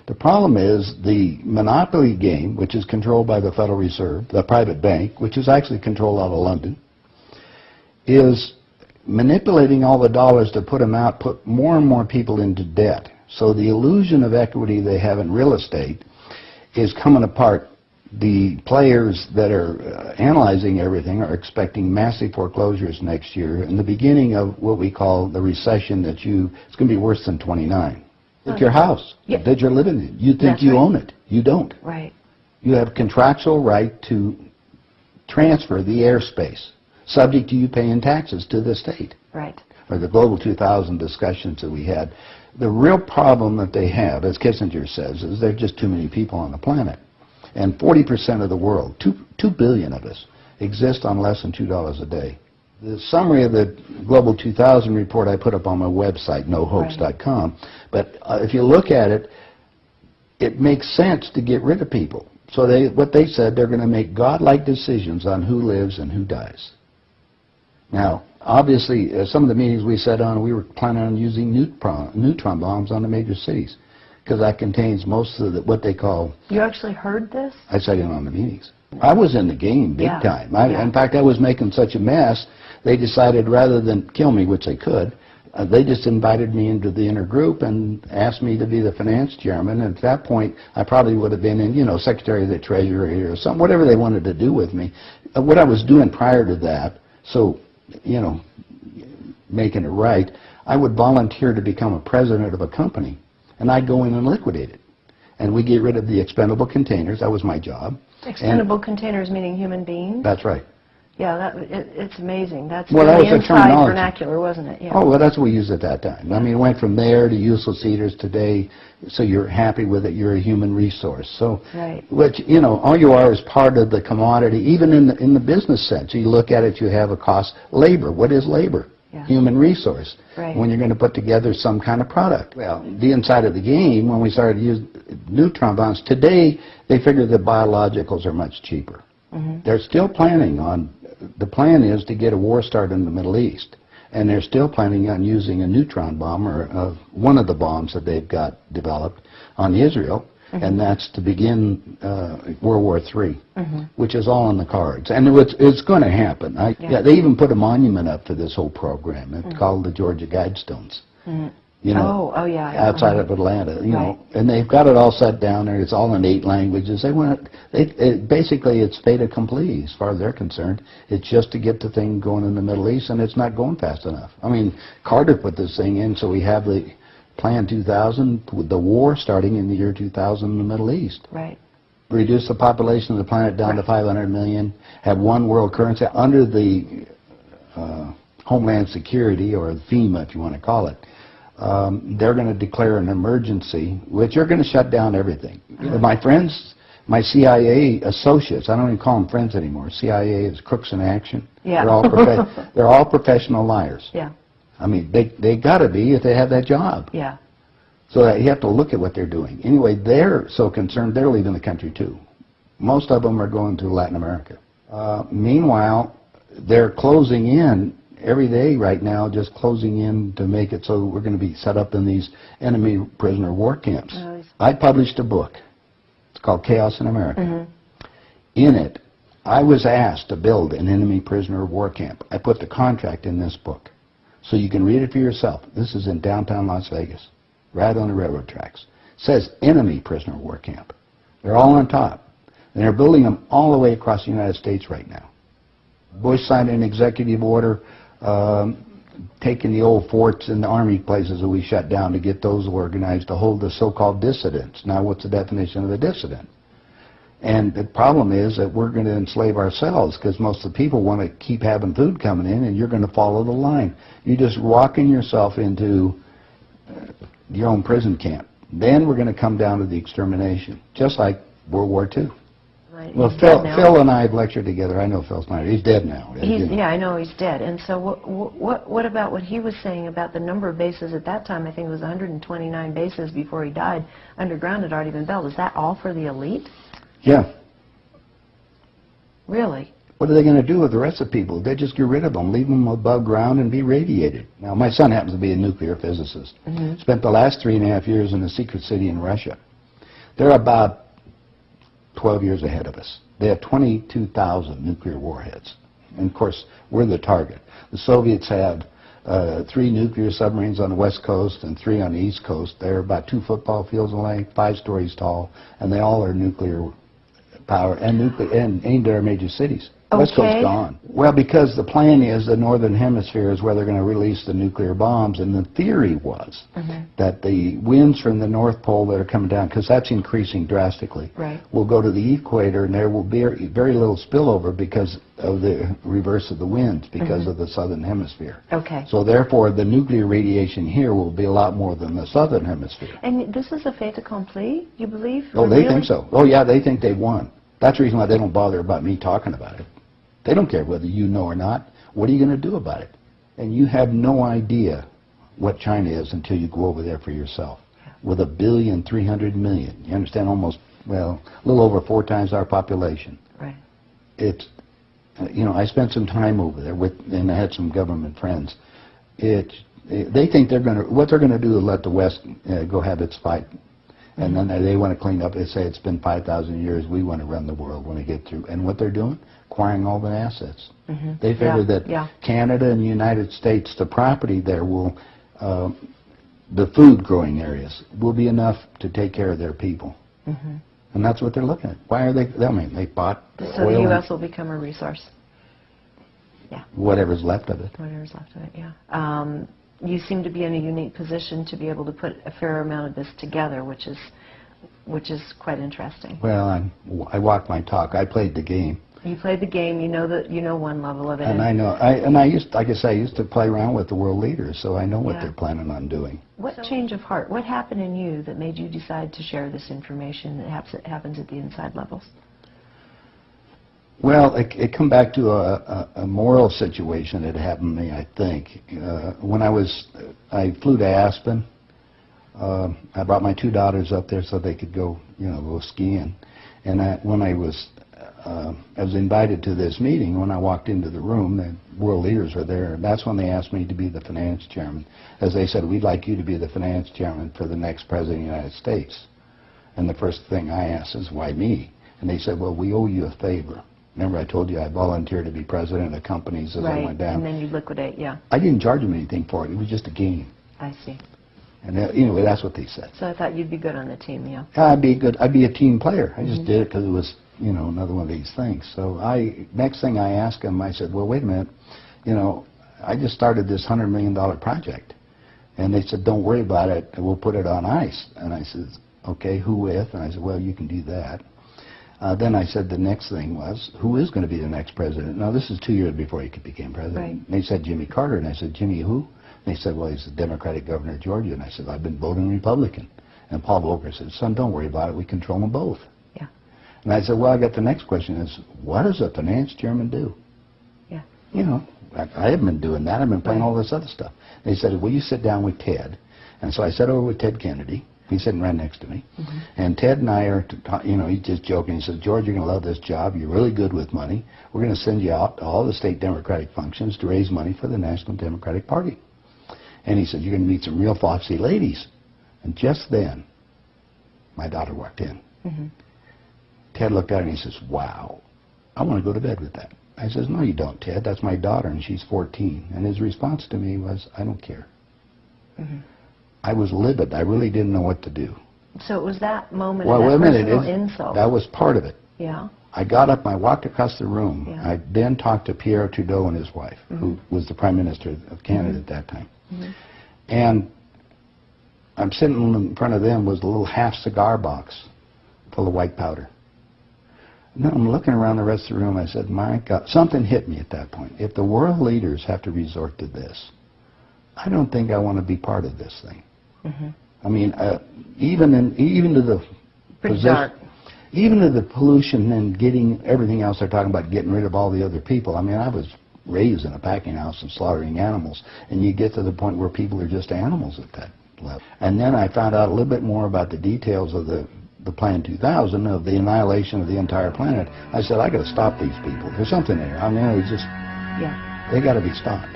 The problem is the monopoly game, which is controlled by the Federal Reserve, the private bank, which is actually controlled out of London, is manipulating all the dollars to put them out, put more and more people into debt. So the illusion of equity they have in real estate is coming apart. The players that are analyzing everything are expecting massive foreclosures next year and the beginning of what we call the recession it's going to be worse than 29. It's your house that you're living in. You think you own it. You don't. Right. You have contractual right to transfer the airspace, subject to you paying taxes to the state. Right. Or the Global 2000 discussions that we had. The real problem that they have, as Kissinger says, is there are just too many people on the planet. And 40% of the world, 2 billion of us, exist on less than $2 a day. The summary of the Global 2000 report I put up on my website, nohoax.com, but if you look at it, it makes sense to get rid of people. So what they said, they're going to make godlike decisions on who lives and who dies. Now, obviously, some of the meetings we sat on, we were planning on using neutron bombs on the major cities, because that contains most of what they call... You actually heard this? I sat in on the meetings. I was in the game big time. In fact, I was making such a mess, they decided rather than kill me, which they could, they just invited me into the inner group and asked me to be the finance chairman. And at that point, I probably would have been in, Secretary of the Treasury or something, whatever they wanted to do with me. What I was doing prior to that, so, making it right, I would volunteer to become a president of a company, and I'd go in and liquidate it. And we get rid of the expendable containers. That was my job. Expendable containers meaning human beings? That's right. Yeah, it's amazing. That's well, that was the inside vernacular, wasn't it? Yeah. Oh, well, that's what we used at that time. I mean, it went from there to useless eaters today, so you're happy with it, you're a human resource. So, which, all you are is part of the commodity, even in the business sense. You look at it, you have a cost. Labor, what is labor? Human resource. When you're going to put together some kind of product. Well, the inside of the game, when we started to use neutron bombs, today they figure that biologicals are much cheaper. They're still planning on, the plan is to get a war started in the Middle East. And they're still planning on using a neutron bomb, or one of the bombs that they've got developed on Israel. And that's to begin World War III, which is all in the cards. And it's going to happen. They even put a monument up for this whole program. It's called the Georgia Guidestones. Outside of Atlanta, and they've got it all set down there. It's all in 8 languages. Basically, it's fait accompli as far as they're concerned. It's just to get the thing going in the Middle East, and it's not going fast enough. I mean, Carter put this thing in, so we have the Plan 2000, with the war starting in the year 2000 in the Middle East. Reduce the population of the planet down to 500 million, have one world currency under the Homeland Security, or FEMA if you want to call it. They're going to declare an emergency, which are going to shut down everything. My friends, my CIA associates, I don't even call them friends anymore. CIA is crooks in action. They're all professional liars. I mean, they got to be if they have that job. So that you have to look at what they're doing. Anyway, they're so concerned, they're leaving the country too. Most of them are going to Latin America. Meanwhile, they're closing in every day right now, just closing in to make it so we're going to be set up in these enemy prisoner war camps. I published a book. It's called Chaos in America. In it, I was asked to build an enemy prisoner war camp. I put the contract in this book. So you can read it for yourself. This is in downtown Las Vegas, right on the railroad tracks. It says enemy prisoner war camp. They're all on top. And they're building them all the way across the United States right now. Bush signed an executive order taking the old forts and the army places that we shut down to get those organized to hold the so-called dissidents. Now, what's the definition of a dissident? And the problem is that we're going to enslave ourselves, because most of the people want to keep having food coming in, and you're going to follow the line. You're just walking yourself into your own prison camp. Then we're going to come down to the extermination, just like World War II. Well, Phil and I have lectured together. I know Phil Snyder. He's dead now. Yeah, I know he's dead. And so what about what he was saying about the number of bases at that time? I think it was 129 bases before he died. Underground had already been built. Is that all for the elite? Yeah. Really? What are they going to do with the rest of the people? They just get rid of them, leave them above ground and be radiated. Now, my son happens to be a nuclear physicist. Spent the last 3.5 years in a secret city in Russia. They're about 12 years ahead of us. They have 22,000 nuclear warheads. And of course, we're the target. The Soviets had 3 nuclear submarines on the west coast and 3 on the east coast. They're about 2 football fields in length, 5 stories tall, and they all are nuclear power and aimed at our major cities. West Coast's gone. Well, because the plan is the northern hemisphere is where they're going to release the nuclear bombs, and the theory was that the winds from the North Pole that are coming down, because that's increasing drastically, will go to the equator, and there will be very little spillover because of the reverse of the winds, because of the southern hemisphere. So therefore, the nuclear radiation here will be a lot more than the southern hemisphere. And this is a fait accompli, you believe? Oh, they think so. Oh, yeah, they think they won. That's the reason why they don't bother about me talking about it. They don't care whether you know or not. What are you going to do about it? And you have no idea what China is until you go over there for yourself. With 1,300,000,000, you understand, almost, well, a little over 4 times our population. Right. It's, you know, I spent some time over there and I had some government friends. They think what they're going to do is let the West go have its fight. And then they want to clean up. They say it's been 5,000 years. We want to run the world when we get through. And what they're doing? Acquiring all the assets. They figure that Canada and the United States, the property there will, the food growing areas will be enough to take care of their people. And that's what they're looking at. Why are they? I mean, they bought oil. So the U.S. will become a resource. Yeah. Whatever's left of it. Whatever's left of it. Yeah. You seem to be in a unique position to be able to put a fair amount of this together, which is quite interesting. Well, I walked my talk. I played the game. You played the game. You know one level of it. And I know. I used to play around with the world leaders, so I know what they're planning on doing. What change of heart? What happened in you that made you decide to share this information that happens at the inside levels? Well, it come back to a moral situation that happened to me, I think. When I flew to Aspen. I brought my 2 daughters up there so they could go skiing. And when I was invited to this meeting. When I walked into the room, the world leaders were there. And that's when they asked me to be the finance chairman. As they said, we'd like you to be the finance chairman for the next president of the United States. And the first thing I asked is, why me? And they said, well, we owe you a favor. Remember I told you I volunteered to be president of companies as I went down. And then you liquidate, yeah. I didn't charge them anything for it. It was just a game. I see. And anyway, that's what they said. So I thought you'd be good on the team, yeah. I'd be good. I'd be a team player. I just did it because it was, another one of these things. So next thing I asked them, I said, well, wait a minute. I just started this $100 million project. And they said, don't worry about it. We'll put it on ice. And I said, okay, who with? And I said, well, you can do that. Then I said the next thing was, who is going to be the next president? Now, this is 2 years before he became president. Right. And they said Jimmy Carter. And I said, Jimmy who? And they said, well, he's the Democratic governor of Georgia. And I said, I've been voting Republican. And Paul Volcker said, son, don't worry about it. We control them both. Yeah. And I said, well, I got the next question is, what does a finance chairman do? Yeah. I haven't been doing that. I've been playing all this other stuff. They said, will you sit down with Ted? And so I sat over with Ted Kennedy. He's sitting right next to me. And Ted and I are, he's just joking. He says, George, you're going to love this job. You're really good with money. We're going to send you out to all the state Democratic functions to raise money for the National Democratic Party. And he said, you're going to meet some real foxy ladies. And just then, my daughter walked in. Ted looked at her and he says, wow, I want to go to bed with that. I says, no, you don't, Ted. That's my daughter, and she's 14. And his response to me was, I don't care. I was livid. I really didn't know what to do. So it was that moment well, of that wait a minute. insult. That was part of it. Yeah. I got up, I walked across the room. Yeah. I then talked to Pierre Trudeau and his wife, who was the Prime Minister of Canada at that time. And I'm sitting in front of them was a little half cigar box full of white powder. And then I'm looking around the rest of the room. I said, my God, something hit me at that point. If the world leaders have to resort to this, I don't think I want to be part of this thing. I mean, even to the dark. Even to the pollution and getting everything else they're talking about, getting rid of all the other people. I mean, I was raised in a packing house and slaughtering animals, and you get to the point where people are just animals at that level. And then I found out a little bit more about the details of the Plan 2000, of the annihilation of the entire planet. I said, I got to stop these people. There's something there. I mean, it was just, they got to be stopped.